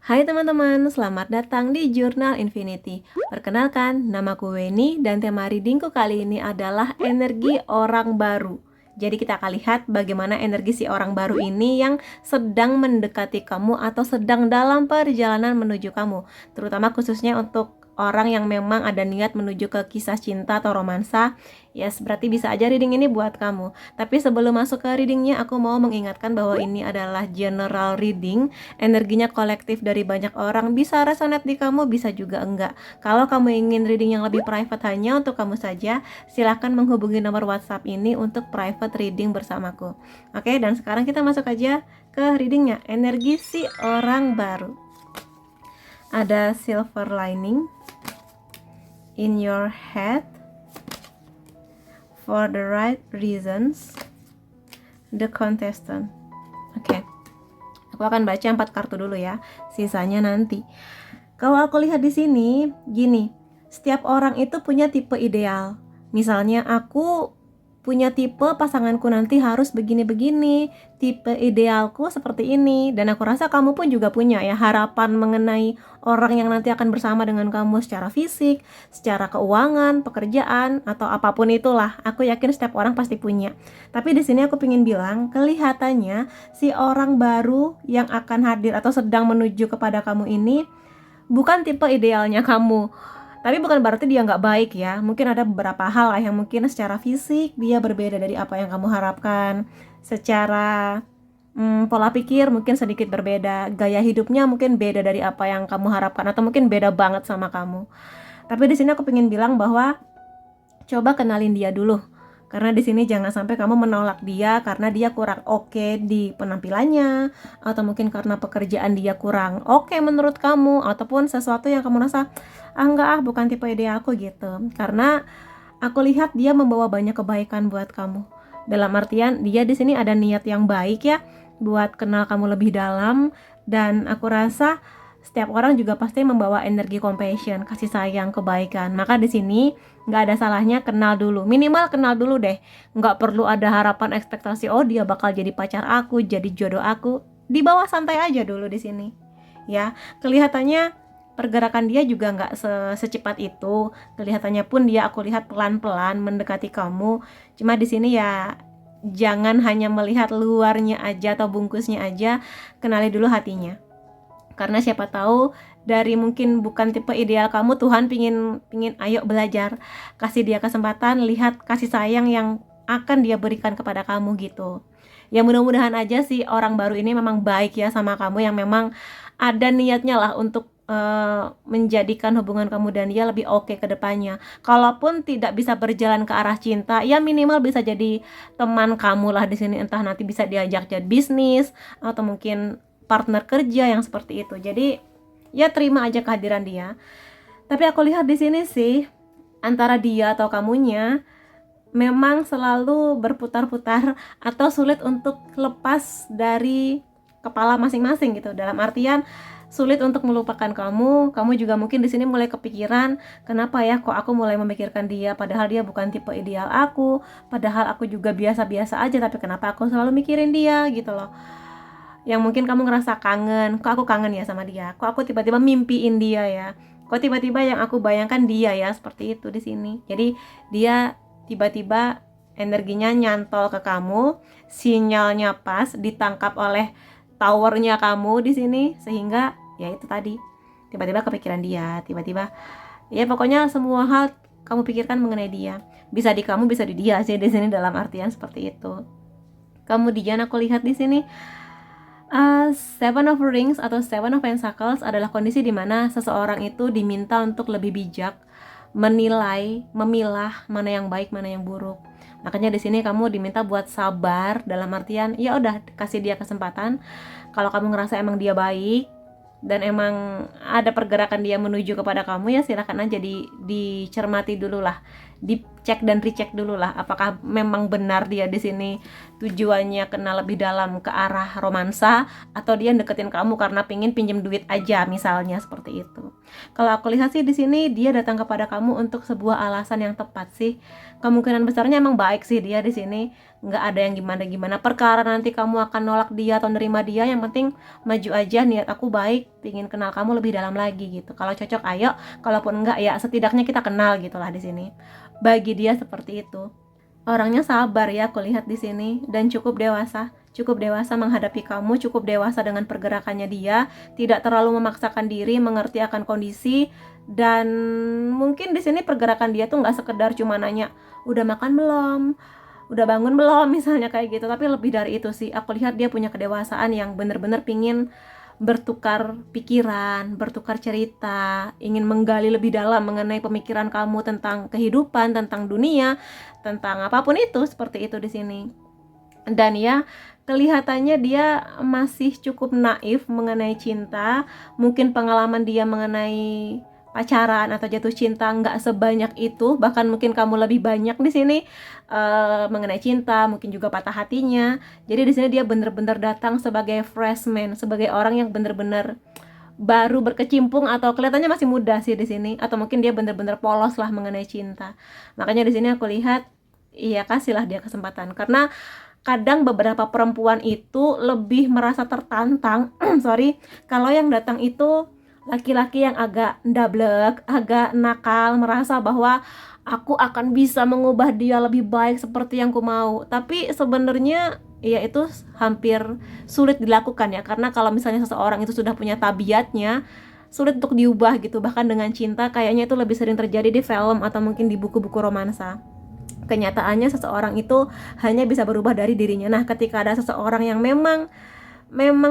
Hai teman-teman, selamat datang di Jurnal Infinity. Perkenalkan, namaku Weni dan tema readingku kali ini adalah energi orang baru. Jadi kita akan lihat bagaimana energi si orang baru ini yang sedang mendekati kamu atau sedang dalam perjalanan menuju kamu. Terutama khususnya untuk orang yang memang ada niat menuju ke kisah cinta atau romansa. Yes, berarti bisa aja reading ini buat kamu. Tapi sebelum masuk ke readingnya, aku mau mengingatkan bahwa ini adalah general reading. Energinya kolektif dari banyak orang, bisa resonate di kamu, bisa juga enggak. Kalau kamu ingin reading yang lebih private hanya untuk kamu saja, silahkan menghubungi nomor WhatsApp ini untuk private reading bersamaku. Oke, dan sekarang kita masuk aja ke readingnya. Energi si orang baru. Ada silver lining in your head for the right reasons, the contestant. Oke. Aku akan baca 4 kartu dulu ya, sisanya nanti. Kalau aku lihat di sini, gini, setiap orang itu punya tipe ideal. Misalnya aku punya tipe pasanganku nanti harus begini-begini, tipe idealku seperti ini, dan aku rasa kamu pun juga punya ya harapan mengenai orang yang nanti akan bersama dengan kamu secara fisik, secara keuangan, pekerjaan, atau apapun itulah. Aku yakin setiap orang pasti punya. Tapi di sini aku ingin bilang, kelihatannya si orang baru yang akan hadir atau sedang menuju kepada kamu ini bukan tipe idealnya kamu. Tapi bukan berarti dia nggak baik ya. Mungkin ada beberapa hal lah yang mungkin secara fisik dia berbeda dari apa yang kamu harapkan. Secara pola pikir mungkin sedikit berbeda. Gaya hidupnya mungkin beda dari apa yang kamu harapkan. Atau mungkin beda banget sama kamu. Tapi di sini aku pengen bilang bahwa coba kenalin dia dulu. Karena di sini jangan sampai kamu menolak dia karena dia kurang oke di penampilannya, atau mungkin karena pekerjaan dia kurang oke menurut kamu, ataupun sesuatu yang kamu rasa enggak bukan tipe idealku gitu. Karena aku lihat dia membawa banyak kebaikan buat kamu. Dalam artian dia di sini ada niat yang baik ya buat kenal kamu lebih dalam, dan aku rasa setiap orang juga pasti membawa energi compassion, kasih sayang, kebaikan. Maka di sini nggak ada salahnya kenal dulu, minimal kenal dulu deh. Nggak perlu ada harapan ekspektasi, oh dia bakal jadi pacar aku, jadi jodoh aku. Di bawah santai aja dulu di sini. Ya, kelihatannya pergerakan dia juga nggak secepat itu. Kelihatannya pun dia aku lihat pelan-pelan mendekati kamu. Cuma di sini ya jangan hanya melihat luarnya aja atau bungkusnya aja, kenali dulu hatinya. Karena siapa tahu dari mungkin bukan tipe ideal kamu, Tuhan pingin ayo belajar, kasih dia kesempatan, lihat kasih sayang yang akan dia berikan kepada kamu gitu. Ya mudah-mudahan aja sih orang baru ini memang baik ya sama kamu, yang memang ada niatnya lah untuk menjadikan hubungan kamu dan dia lebih oke ke depannya. Kalaupun tidak bisa berjalan ke arah cinta, ya minimal bisa jadi teman kamu lah di sini, entah nanti bisa diajak jadi bisnis atau mungkin partner kerja yang seperti itu. Jadi ya terima aja kehadiran dia. Tapi aku lihat di sini sih antara dia atau kamunya memang selalu berputar-putar atau sulit untuk lepas dari kepala masing-masing gitu. Dalam artian sulit untuk melupakan kamu. Kamu juga mungkin di sini mulai kepikiran, kenapa ya kok aku mulai memikirkan dia padahal dia bukan tipe ideal aku, padahal aku juga biasa-biasa aja, tapi kenapa aku selalu mikirin dia gitu loh. Yang mungkin kamu ngerasa kangen, kok aku kangen ya sama dia, kok aku tiba-tiba mimpiin dia ya, kok tiba-tiba yang aku bayangkan dia ya, seperti itu di sini. Jadi dia tiba-tiba energinya nyantol ke kamu, sinyalnya pas ditangkap oleh towernya kamu di sini, sehingga ya itu tadi tiba-tiba kepikiran dia, tiba-tiba ya pokoknya semua hal kamu pikirkan mengenai dia. Bisa di kamu, bisa di dia sih di sini, dalam artian seperti itu. Kemudian aku lihat di sini Seven of Rings atau Seven of Pentacles adalah kondisi di mana seseorang itu diminta untuk lebih bijak, menilai, memilah mana yang baik, mana yang buruk. Makanya di sini kamu diminta buat sabar, dalam artian ya udah kasih dia kesempatan. Kalau kamu ngerasa emang dia baik dan emang ada pergerakan dia menuju kepada kamu, ya silakan aja dicermati dulu lah, dicek dan recheck dulu lah, apakah memang benar dia di sini tujuannya kenal lebih dalam ke arah romansa, atau dia deketin kamu karena pingin pinjem duit aja, misalnya seperti itu. Kalau aku lihat sih di sini dia datang kepada kamu untuk sebuah alasan yang tepat sih. Kemungkinan besarnya emang baik sih dia di sini, nggak ada yang gimana-gimana. Perkara nanti kamu akan nolak dia atau nerima dia, yang penting maju aja, niat aku baik, pingin kenal kamu lebih dalam lagi gitu. Kalau cocok ayo, kalaupun enggak ya setidaknya kita kenal gitulah di sini. Bagi dia seperti itu. Orangnya sabar ya aku lihat di sini, dan cukup dewasa menghadapi kamu, cukup dewasa dengan pergerakannya dia, tidak terlalu memaksakan diri, mengerti akan kondisi, dan mungkin di sini pergerakan dia tuh nggak sekedar cuma nanya udah makan belum, udah bangun belum, misalnya kayak gitu, tapi lebih dari itu sih. Aku lihat dia punya kedewasaan yang bener-bener pingin bertukar pikiran, bertukar cerita, ingin menggali lebih dalam mengenai pemikiran kamu tentang kehidupan, tentang dunia, tentang apapun itu, seperti itu di sini. Dan ya, kelihatannya dia masih cukup naif mengenai cinta. Mungkin pengalaman dia mengenai pacaran atau jatuh cinta nggak sebanyak itu, bahkan mungkin kamu lebih banyak di sini mengenai cinta, mungkin juga patah hatinya. Jadi di sini dia bener-bener datang sebagai freshman, sebagai orang yang bener-bener baru berkecimpung, atau kelihatannya masih muda sih di sini, atau mungkin dia bener-bener polos lah mengenai cinta. Makanya di sini aku lihat, iya kasihlah dia kesempatan, karena kadang beberapa perempuan itu lebih merasa tertantang sorry, kalau yang datang itu laki-laki yang agak ndablek, agak nakal, merasa bahwa aku akan bisa mengubah dia lebih baik seperti yang ku mau. Tapi sebenarnya ya itu hampir sulit dilakukan ya, karena kalau misalnya seseorang itu sudah punya tabiatnya, sulit untuk diubah gitu. Bahkan dengan cinta kayaknya itu lebih sering terjadi di film atau mungkin di buku-buku romansa. Kenyataannya seseorang itu hanya bisa berubah dari dirinya. Nah, ketika ada seseorang yang memang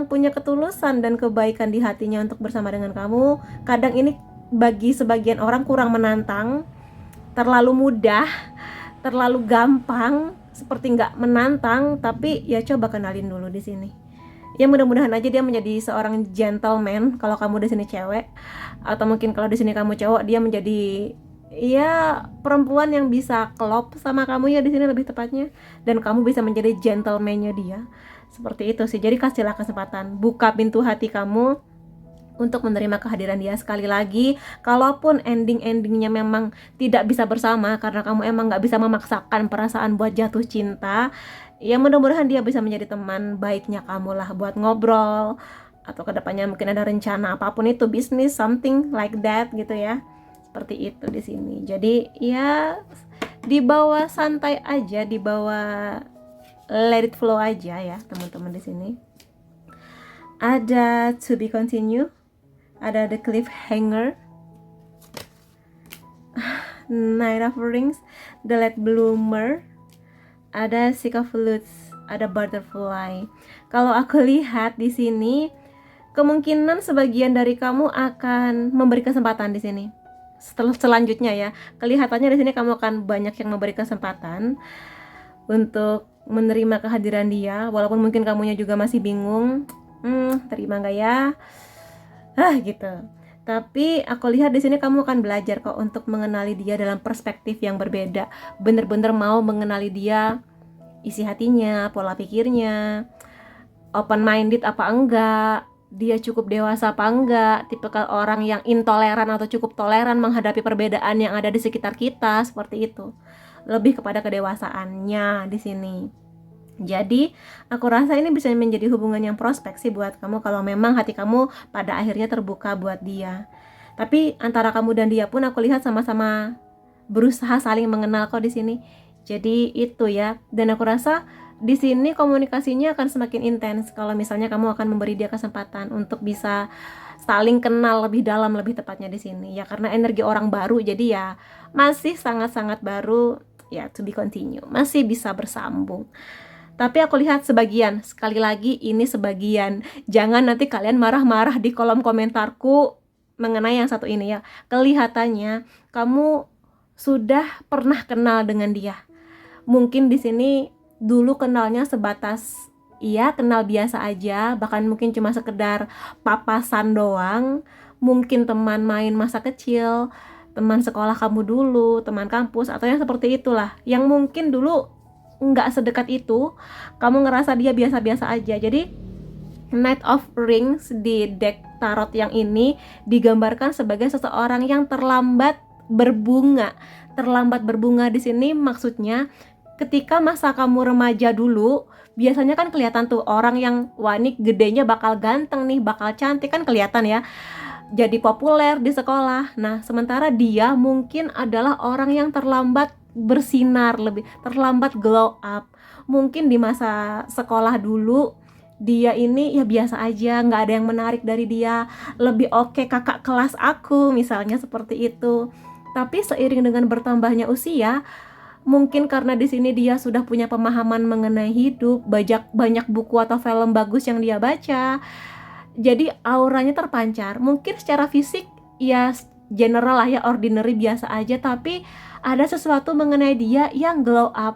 punya ketulusan dan kebaikan di hatinya untuk bersama dengan kamu, kadang ini bagi sebagian orang kurang menantang, terlalu mudah, terlalu gampang, seperti nggak menantang. Tapi ya coba kenalin dulu di sini. Ya mudah-mudahan aja dia menjadi seorang gentleman kalau kamu di sini cewek, atau mungkin kalau di sini kamu cowok, dia menjadi ya perempuan yang bisa klop sama kamu ya di sini lebih tepatnya, dan kamu bisa menjadi gentleman-nya dia. Seperti itu sih. Jadi kasihlah kesempatan, buka pintu hati kamu untuk menerima kehadiran dia. Sekali lagi, kalaupun endingnya memang tidak bisa bersama karena kamu emang gak bisa memaksakan perasaan buat jatuh cinta, ya mudah-mudahan dia bisa menjadi teman baiknya kamu lah, buat ngobrol, atau kedepannya mungkin ada rencana apapun itu, bisnis, something like that gitu ya. Seperti itu di sini. Jadi ya dibawa santai aja, dibawa let it flow aja ya teman-teman di sini. Ada to be continue, ada the cliffhanger, Knight of Rings, the late bloomer, ada Six of Flutes, ada butterfly. Kalau aku lihat di sini, kemungkinan sebagian dari kamu akan memberi kesempatan di sini. Selanjutnya ya, kelihatannya di sini kamu akan banyak yang memberi kesempatan untuk menerima kehadiran dia, walaupun mungkin kamunya juga masih bingung, terima nggak ya, gitu. Tapi aku lihat di sini kamu akan belajar kok untuk mengenali dia dalam perspektif yang berbeda, bener-bener mau mengenali dia, isi hatinya, pola pikirnya, open minded apa enggak, dia cukup dewasa apa enggak, tipikal orang yang intoleran atau cukup toleran menghadapi perbedaan yang ada di sekitar kita, seperti itu. Lebih kepada kedewasaannya di sini. Jadi aku rasa ini bisa menjadi hubungan yang prospek sih buat kamu, kalau memang hati kamu pada akhirnya terbuka buat dia. Tapi antara kamu dan dia pun aku lihat sama-sama berusaha saling mengenal kok di sini. Jadi itu ya, dan aku rasa di sini komunikasinya akan semakin intens kalau misalnya kamu akan memberi dia kesempatan untuk bisa saling kenal lebih dalam, lebih tepatnya di sini ya, karena energi orang baru, jadi ya masih sangat-sangat baru ya, to be continue, masih bisa bersambung. Tapi aku lihat sebagian, sekali lagi ini sebagian, jangan nanti kalian marah-marah di kolom komentarku mengenai yang satu ini ya. Kelihatannya kamu sudah pernah kenal dengan dia. Mungkin di sini dulu kenalnya sebatas iya kenal biasa aja, bahkan mungkin cuma sekedar papasan doang, mungkin teman main masa kecil, teman sekolah kamu dulu, teman kampus, atau yang seperti itulah, yang mungkin dulu nggak sedekat itu, kamu ngerasa dia biasa-biasa aja. Jadi Knight of Rings di deck tarot yang ini digambarkan sebagai seseorang yang terlambat berbunga. Terlambat berbunga di sini maksudnya ketika masa kamu remaja dulu, biasanya kan kelihatan tuh orang yang wah ini gedenya bakal ganteng nih, bakal cantik, kan kelihatan ya, jadi populer di sekolah. Nah, sementara dia mungkin adalah orang yang terlambat bersinar, lebih terlambat glow up. Mungkin di masa sekolah dulu dia ini ya biasa aja, nggak ada yang menarik dari dia, lebih oke kakak kelas aku misalnya, seperti itu. Tapi seiring dengan bertambahnya usia, mungkin karena di sini dia sudah punya pemahaman mengenai hidup, banyak buku atau film bagus yang dia baca, jadi auranya terpancar. Mungkin secara fisik ya general lah ya, ordinary, biasa aja, tapi ada sesuatu mengenai dia yang glow up,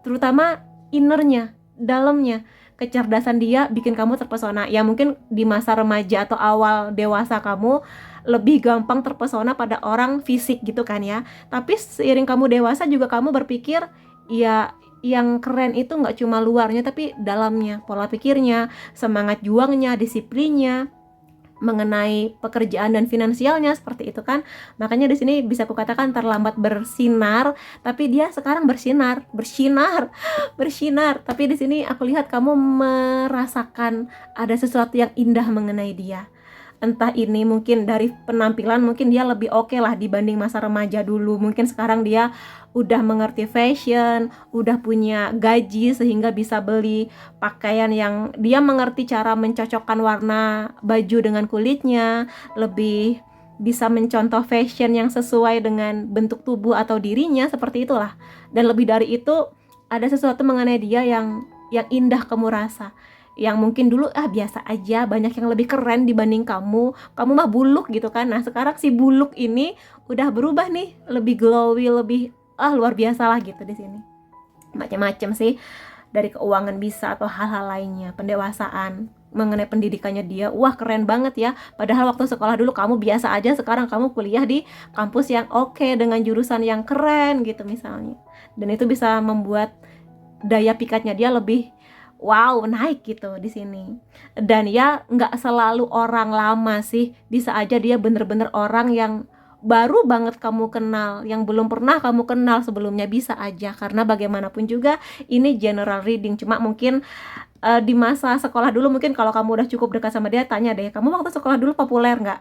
terutama innernya, dalamnya. Kecerdasan dia bikin kamu terpesona. Ya mungkin di masa remaja atau awal dewasa kamu lebih gampang terpesona pada orang fisik gitu kan ya, tapi seiring kamu dewasa juga kamu berpikir ya yang keren itu nggak cuma luarnya tapi dalamnya, pola pikirnya, semangat juangnya, disiplinnya, mengenai pekerjaan dan finansialnya, seperti itu kan. Makanya di sini bisa kukatakan terlambat bersinar, tapi dia sekarang bersinar. Tapi di sini aku lihat kamu merasakan ada sesuatu yang indah mengenai dia. Entah ini mungkin dari penampilan, mungkin dia lebih oke lah dibanding masa remaja dulu. Mungkin sekarang dia udah mengerti fashion, udah punya gaji sehingga bisa beli pakaian yang dia mengerti cara mencocokkan warna baju dengan kulitnya, lebih bisa mencontoh fashion yang sesuai dengan bentuk tubuh atau dirinya, seperti itulah. Dan lebih dari itu, ada sesuatu mengenai dia yang indah kamu rasa, yang mungkin dulu biasa aja, banyak yang lebih keren dibanding kamu mah buluk gitu kan. Nah sekarang si buluk ini udah berubah nih, lebih glowy, lebih luar biasa lah gitu. Di sini macam-macam sih, dari keuangan bisa atau hal-hal lainnya, pendewasaan, mengenai pendidikannya dia, wah keren banget ya. Padahal waktu sekolah dulu kamu biasa aja, sekarang kamu kuliah di kampus yang oke dengan jurusan yang keren gitu misalnya. Dan itu bisa membuat daya pikatnya dia lebih wow, naik gitu di sini. Dan ya nggak selalu orang lama sih, bisa aja dia bener-bener orang yang baru banget kamu kenal, yang belum pernah kamu kenal sebelumnya, bisa aja. Karena bagaimanapun juga ini general reading, cuma mungkin di masa sekolah dulu, mungkin kalau kamu udah cukup dekat sama dia, tanya deh, kamu waktu sekolah dulu populer nggak?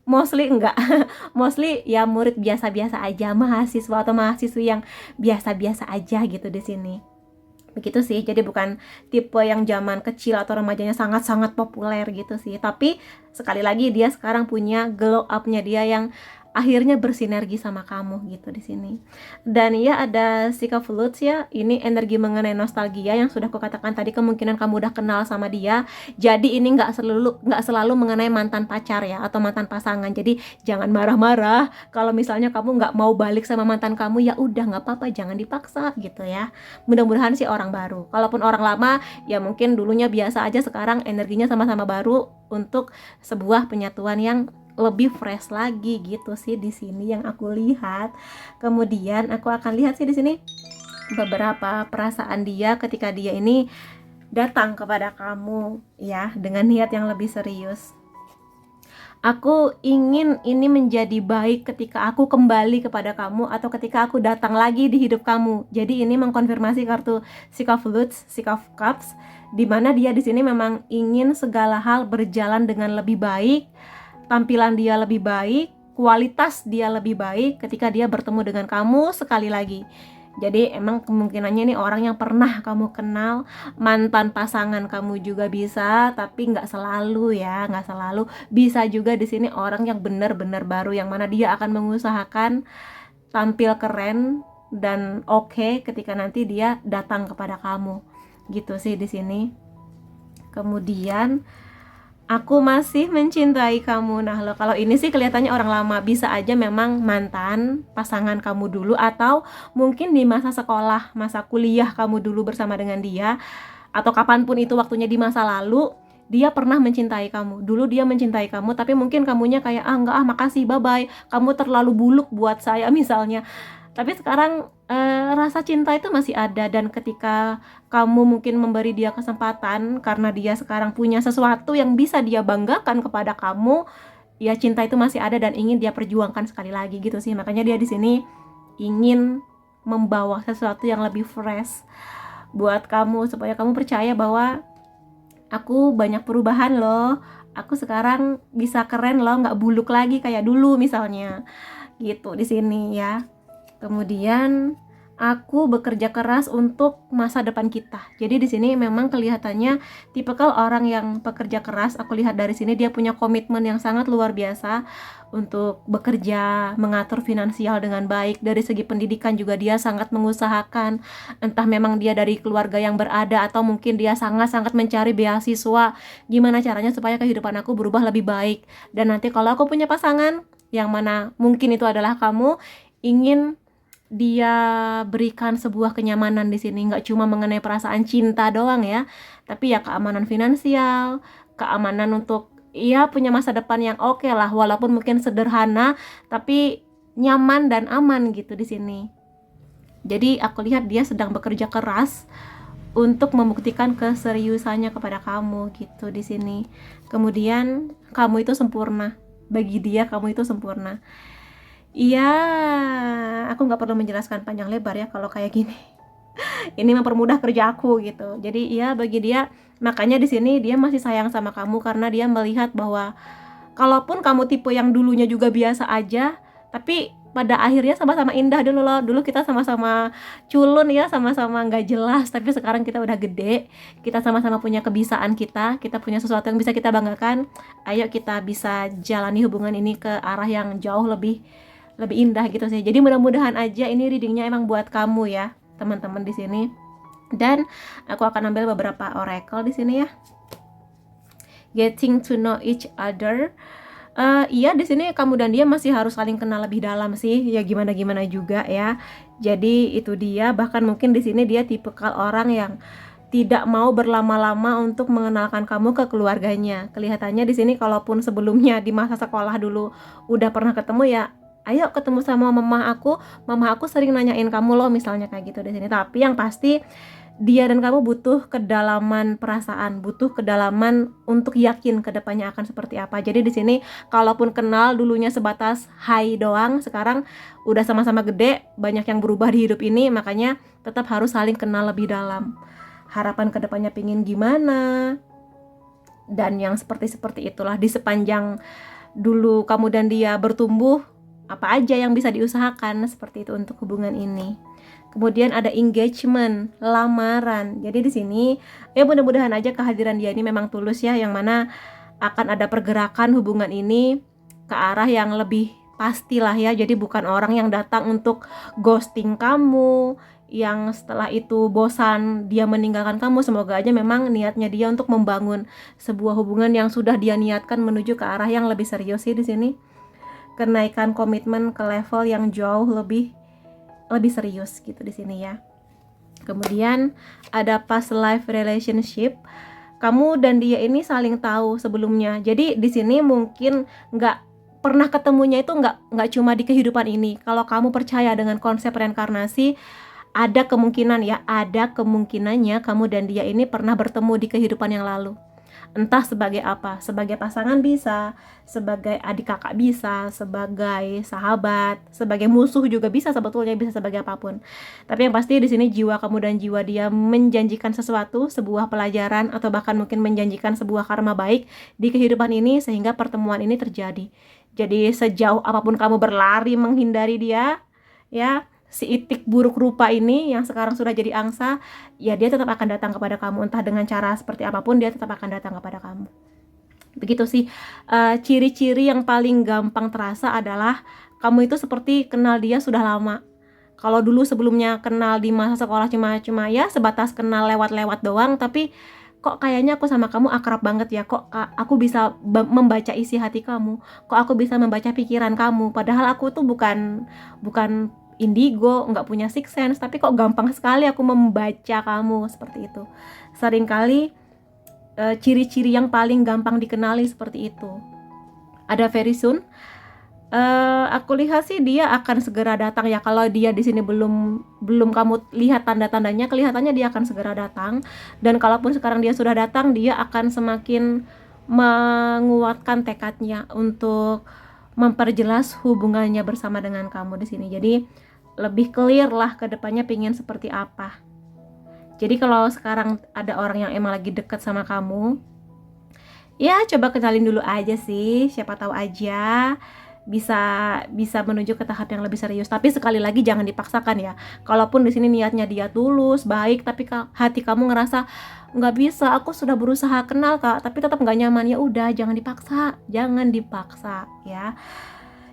Mostly enggak. Mostly ya murid biasa-biasa aja, mahasiswa atau mahasiswi yang biasa-biasa aja gitu di sini. Begitu sih. Jadi bukan tipe yang zaman kecil atau remajanya sangat-sangat populer gitu sih. Tapi sekali lagi dia sekarang punya glow up-nya dia yang akhirnya bersinergi sama kamu gitu di sini. Dan ya ada Sika Flutes ya, ini energi mengenai nostalgia yang sudah kukatakan tadi, kemungkinan kamu udah kenal sama dia. Jadi ini nggak selalu mengenai mantan pacar ya atau mantan pasangan. Jadi jangan marah-marah kalau misalnya kamu nggak mau balik sama mantan kamu, ya udah nggak apa-apa, jangan dipaksa gitu ya. Mudah-mudahan sih orang baru. Kalaupun orang lama ya mungkin dulunya biasa aja, sekarang energinya sama-sama baru untuk sebuah penyatuan yang lebih fresh lagi gitu sih di sini yang aku lihat. Kemudian aku akan lihat sih di sini beberapa perasaan dia ketika dia ini datang kepada kamu ya dengan niat yang lebih serius. Aku ingin ini menjadi baik ketika aku kembali kepada kamu atau ketika aku datang lagi di hidup kamu. Jadi ini mengkonfirmasi kartu Six of Flutes, Six of Cups, di mana dia di sini memang ingin segala hal berjalan dengan lebih baik, tampilan dia lebih baik, kualitas dia lebih baik ketika dia bertemu dengan kamu sekali lagi. Jadi emang kemungkinannya nih orang yang pernah kamu kenal, mantan pasangan kamu juga bisa, tapi nggak selalu ya, nggak selalu. Bisa juga di sini orang yang benar-benar baru, yang mana dia akan mengusahakan tampil keren dan oke ketika nanti dia datang kepada kamu. Gitu sih di sini. Kemudian aku masih mencintai kamu. Nah lo, kalau ini sih kelihatannya orang lama, bisa aja memang mantan pasangan kamu dulu, atau mungkin di masa sekolah, masa kuliah kamu dulu bersama dengan dia, atau kapanpun itu waktunya di masa lalu, dia pernah mencintai kamu. Dulu dia mencintai kamu, tapi mungkin kamunya kayak enggak makasih, bye bye, kamu terlalu buluk buat saya misalnya. Tapi sekarang rasa cinta itu masih ada, dan ketika kamu mungkin memberi dia kesempatan karena dia sekarang punya sesuatu yang bisa dia banggakan kepada kamu, ya cinta itu masih ada dan ingin dia perjuangkan sekali lagi gitu sih. Makanya dia di sini ingin membawa sesuatu yang lebih fresh buat kamu, supaya kamu percaya bahwa aku banyak perubahan loh, aku sekarang bisa keren loh, nggak buluk lagi kayak dulu misalnya gitu di sini ya. Kemudian aku bekerja keras untuk masa depan kita. Jadi di sini memang kelihatannya tipikal orang yang pekerja keras. Aku lihat dari sini dia punya komitmen yang sangat luar biasa untuk bekerja, mengatur finansial dengan baik. Dari segi pendidikan juga dia sangat mengusahakan. Entah memang dia dari keluarga yang berada atau mungkin dia sangat-sangat mencari beasiswa. Gimana caranya supaya kehidupan aku berubah lebih baik. Dan nanti kalau aku punya pasangan, yang mana mungkin itu adalah kamu, ingin dia berikan sebuah kenyamanan di sini, nggak cuma mengenai perasaan cinta doang ya, tapi ya keamanan finansial, keamanan untuk ya punya masa depan yang oke lah, walaupun mungkin sederhana tapi nyaman dan aman gitu di sini. Jadi aku lihat dia sedang bekerja keras untuk membuktikan keseriusannya kepada kamu gitu di sini. Kemudian kamu itu sempurna, bagi dia kamu itu sempurna. Iya, aku nggak perlu menjelaskan panjang lebar ya kalau kayak gini. Ini mempermudah kerja aku gitu. Jadi iya, bagi dia, makanya di sini dia masih sayang sama kamu karena dia melihat bahwa kalaupun kamu tipe yang dulunya juga biasa aja, tapi pada akhirnya sama-sama indah dulu loh. Dulu kita sama-sama culun ya, sama-sama nggak jelas, tapi sekarang kita udah gede, kita sama-sama punya kebiasaan kita punya sesuatu yang bisa kita banggakan. Ayo kita bisa jalani hubungan ini ke arah yang jauh lebih indah gitu sih. Jadi mudah-mudahan aja ini readingnya emang buat kamu ya, teman-teman di sini. Dan aku akan ambil beberapa oracle di sini ya. Getting to know each other. Iya, di sini kamu dan dia masih harus saling kenal lebih dalam sih. Ya gimana juga ya. Jadi itu dia, bahkan mungkin di sini dia tipikal orang yang tidak mau berlama-lama untuk mengenalkan kamu ke keluarganya. Kelihatannya di sini kalaupun sebelumnya di masa sekolah dulu udah pernah ketemu ya, ayo ketemu sama mama aku sering nanyain kamu loh misalnya kayak gitu di sini. Tapi yang pasti dia dan kamu butuh kedalaman perasaan, butuh kedalaman untuk yakin ke depannya akan seperti apa. Jadi di sini kalaupun kenal dulunya sebatas hai doang, sekarang udah sama-sama gede, banyak yang berubah di hidup ini, makanya tetap harus saling kenal lebih dalam. Harapan ke depannya pingin gimana, dan yang seperti itulah di sepanjang dulu kamu dan dia bertumbuh, apa aja yang bisa diusahakan seperti itu untuk hubungan ini. Kemudian ada engagement, lamaran. Jadi di sini ya mudah-mudahan aja kehadiran dia ini memang tulus ya, yang mana akan ada pergerakan hubungan ini ke arah yang lebih pastilah ya. Jadi bukan orang yang datang untuk ghosting kamu, yang setelah itu bosan dia meninggalkan kamu. Semoga aja memang niatnya dia untuk membangun sebuah hubungan yang sudah dia niatkan menuju ke arah yang lebih serius sih di sini. Kenaikan komitmen ke level yang jauh lebih serius gitu di sini ya. Kemudian ada past life relationship. Kamu dan dia ini saling tahu sebelumnya. Jadi di sini mungkin nggak pernah ketemunya itu nggak cuma di kehidupan ini. Kalau kamu percaya dengan konsep reinkarnasi, ada kemungkinannya kamu dan dia ini pernah bertemu di kehidupan yang lalu. Entah sebagai apa, sebagai pasangan bisa, sebagai adik kakak bisa, sebagai sahabat, sebagai musuh juga bisa, sebetulnya bisa sebagai apapun. Tapi yang pasti di sini jiwa kamu dan jiwa dia menjanjikan sesuatu, sebuah pelajaran, atau bahkan mungkin menjanjikan sebuah karma baik di kehidupan ini, sehingga pertemuan ini terjadi. Jadi sejauh apapun kamu berlari menghindari dia, ya, si itik buruk rupa ini yang sekarang sudah jadi angsa, ya dia tetap akan datang kepada kamu. Entah dengan cara seperti apapun, dia tetap akan datang kepada kamu. Begitu sih. Ciri-ciri yang paling gampang terasa adalah kamu itu seperti kenal dia sudah lama. Kalau dulu sebelumnya kenal di masa sekolah cuma ya sebatas kenal lewat-lewat doang, tapi kok kayaknya aku sama kamu akrab banget ya, kok aku bisa membaca isi hati kamu, kok aku bisa membaca pikiran kamu, padahal aku tuh bukan indigo, nggak punya sixth sense, tapi kok gampang sekali aku membaca kamu seperti itu. Seringkali ciri-ciri yang paling gampang dikenali seperti itu. Ada very soon. Aku lihat sih dia akan segera datang ya. Kalau dia di sini belum kamu lihat tanda-tandanya, kelihatannya dia akan segera datang. Dan kalaupun sekarang dia sudah datang, dia akan semakin menguatkan tekadnya untuk memperjelas hubungannya bersama dengan kamu di sini. Jadi lebih clear lah ke depannya pengen seperti apa. Jadi kalau sekarang ada orang yang emang lagi deket sama kamu, ya coba kenalin dulu aja sih, siapa tahu aja bisa menuju ke tahap yang lebih serius. Tapi sekali lagi jangan dipaksakan ya. Kalaupun di sini niatnya dia tulus, baik, tapi hati kamu ngerasa nggak bisa, aku sudah berusaha kenal kak, tapi tetap nggak nyaman, ya udah jangan dipaksa ya.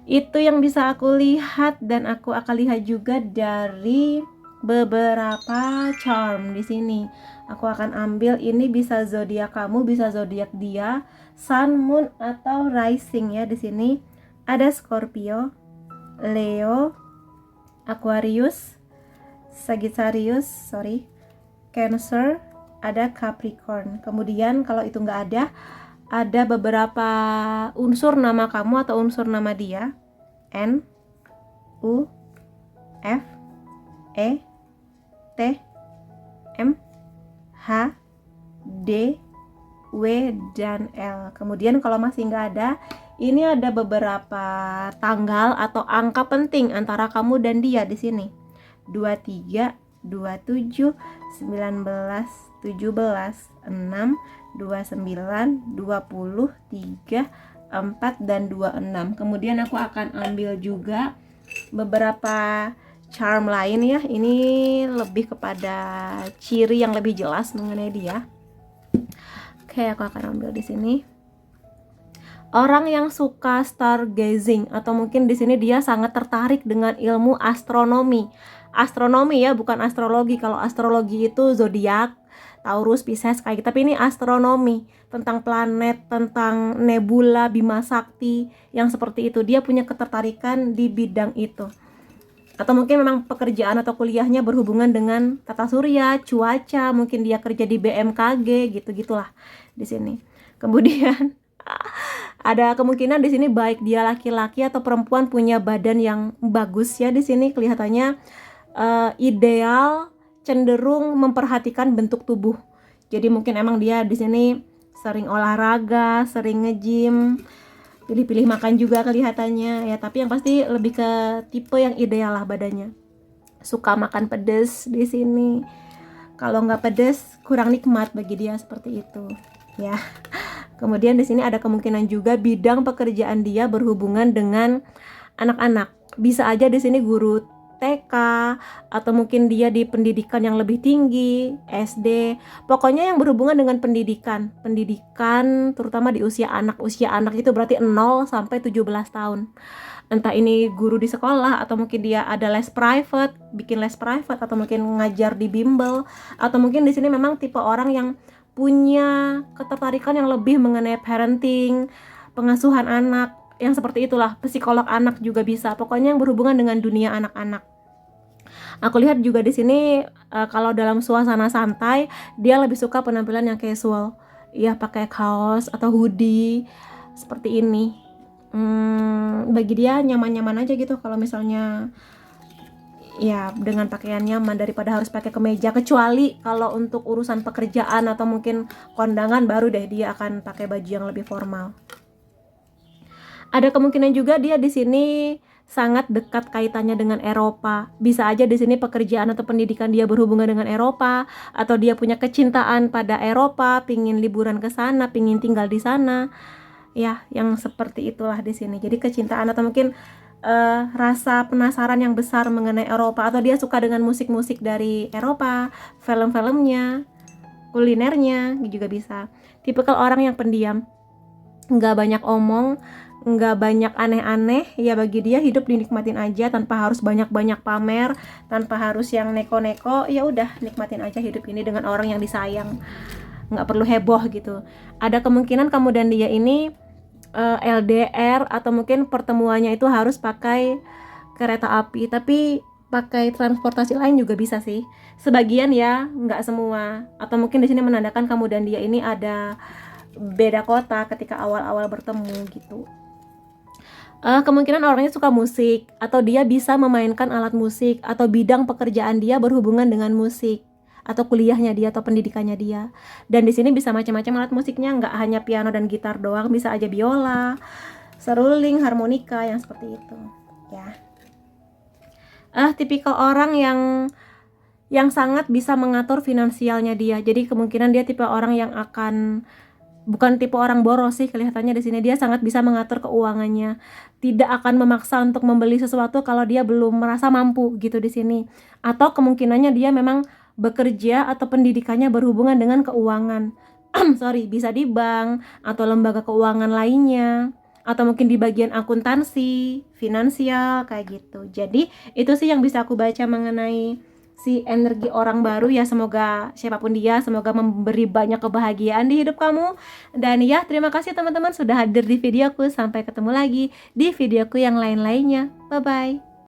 Itu yang bisa aku lihat, dan aku akan lihat juga dari beberapa charm di sini. Aku akan ambil ini, bisa zodiak kamu, bisa zodiak dia, sun, moon atau rising ya. Di sini ada Scorpio, Leo, Aquarius, Sagittarius, Cancer, ada Capricorn. Kemudian kalau itu nggak ada beberapa unsur nama kamu atau unsur nama dia. N, U, F, E, T, M, H, D, W, dan L. Kemudian kalau masih nggak ada, ini ada beberapa tanggal atau angka penting antara kamu dan dia di sini. 23, 27, 19, 17, 6, 29, 20, 3, 4, dan 26. Kemudian aku akan ambil juga beberapa charm lain ya. Ini lebih kepada ciri yang lebih jelas mengenai dia. Oke, aku akan ambil di sini. Orang yang suka stargazing, atau mungkin di sini dia sangat tertarik dengan ilmu astronomi. Astronomi ya, bukan astrologi. Kalau astrologi itu zodiak, Taurus, Pisces kayak gitu. Tapi ini astronomi, tentang planet, tentang nebula, Bima Sakti, yang seperti itu. Dia punya ketertarikan di bidang itu. Atau mungkin memang pekerjaan atau kuliahnya berhubungan dengan tata surya, cuaca, mungkin dia kerja di BMKG gitu-gitulah di sini. Kemudian ada kemungkinan di sini baik dia laki-laki atau perempuan punya badan yang bagus ya. Di sini kelihatannya ideal, cenderung memperhatikan bentuk tubuh. Jadi mungkin emang dia di sini sering olahraga, sering nge-gym, pilih-pilih makan juga kelihatannya ya. Tapi yang pasti lebih ke tipe yang ideal lah badannya. Suka makan pedas di sini. Kalau nggak pedas kurang nikmat bagi dia, seperti itu ya. Kemudian di sini ada kemungkinan juga bidang pekerjaan dia berhubungan dengan anak-anak. Bisa aja di sini guru TK, atau mungkin dia di pendidikan yang lebih tinggi, SD. Pokoknya yang berhubungan dengan pendidikan terutama di usia anak itu berarti 0 sampai 17 tahun. Entah ini guru di sekolah, atau mungkin dia ada les private, bikin les private, atau mungkin ngajar di bimbel, atau mungkin di sini memang tipe orang yang punya ketertarikan yang lebih mengenai parenting, pengasuhan anak, yang seperti itulah. Psikolog anak juga bisa. Pokoknya yang berhubungan dengan dunia anak-anak. Aku lihat juga di sini kalau dalam suasana santai, dia lebih suka penampilan yang casual. Ya, pakai kaos atau hoodie seperti ini. Bagi dia nyaman-nyaman aja gitu kalau misalnya ya dengan pakaian nyaman daripada harus pakai kemeja. Kecuali kalau untuk urusan pekerjaan atau mungkin kondangan, baru deh dia akan pakai baju yang lebih formal. Ada kemungkinan juga dia di sini sangat dekat kaitannya dengan Eropa. Bisa aja di sini pekerjaan atau pendidikan dia berhubungan dengan Eropa, atau dia punya kecintaan pada Eropa, pingin liburan ke sana, pingin tinggal di sana. Ya, yang seperti itulah di sini. Jadi kecintaan atau mungkin rasa penasaran yang besar mengenai Eropa, atau dia suka dengan musik-musik dari Eropa, film-filmnya, kulinernya juga bisa. Tipikal orang yang pendiam, nggak banyak omong, nggak banyak aneh-aneh ya. Bagi dia hidup dinikmatin aja tanpa harus banyak-banyak pamer, tanpa harus yang neko-neko. Ya udah, nikmatin aja hidup ini dengan orang yang disayang, nggak perlu heboh gitu. Ada kemungkinan kamu dan dia ini LDR, atau mungkin pertemuannya itu harus pakai kereta api. Tapi pakai transportasi lain juga bisa sih. Sebagian ya, nggak semua. Atau mungkin di sini menandakan kamu dan dia ini ada beda kota ketika awal-awal bertemu gitu. Kemungkinan orangnya suka musik, atau dia bisa memainkan alat musik, atau bidang pekerjaan dia berhubungan dengan musik, atau kuliahnya dia atau pendidikannya dia. Dan di sini bisa macam-macam alat musiknya, nggak hanya piano dan gitar doang, bisa aja biola, seruling, harmonika, yang seperti itu ya. Tipikal orang yang sangat bisa mengatur finansialnya dia. Jadi kemungkinan dia tipe orang yang akan, bukan tipe orang boros sih kelihatannya di sini. Dia sangat bisa mengatur keuangannya. Tidak akan memaksa untuk membeli sesuatu kalau dia belum merasa mampu gitu di sini. Atau kemungkinannya dia memang bekerja atau pendidikannya berhubungan dengan keuangan. Bisa di bank atau lembaga keuangan lainnya. Atau mungkin di bagian akuntansi, finansial kayak gitu. Jadi itu sih yang bisa aku baca mengenai si energi orang baru ya. Semoga siapapun dia, semoga memberi banyak kebahagiaan di hidup kamu. Dan ya, terima kasih teman-teman sudah hadir di videoku. Sampai ketemu lagi di videoku yang lain-lainnya. Bye bye.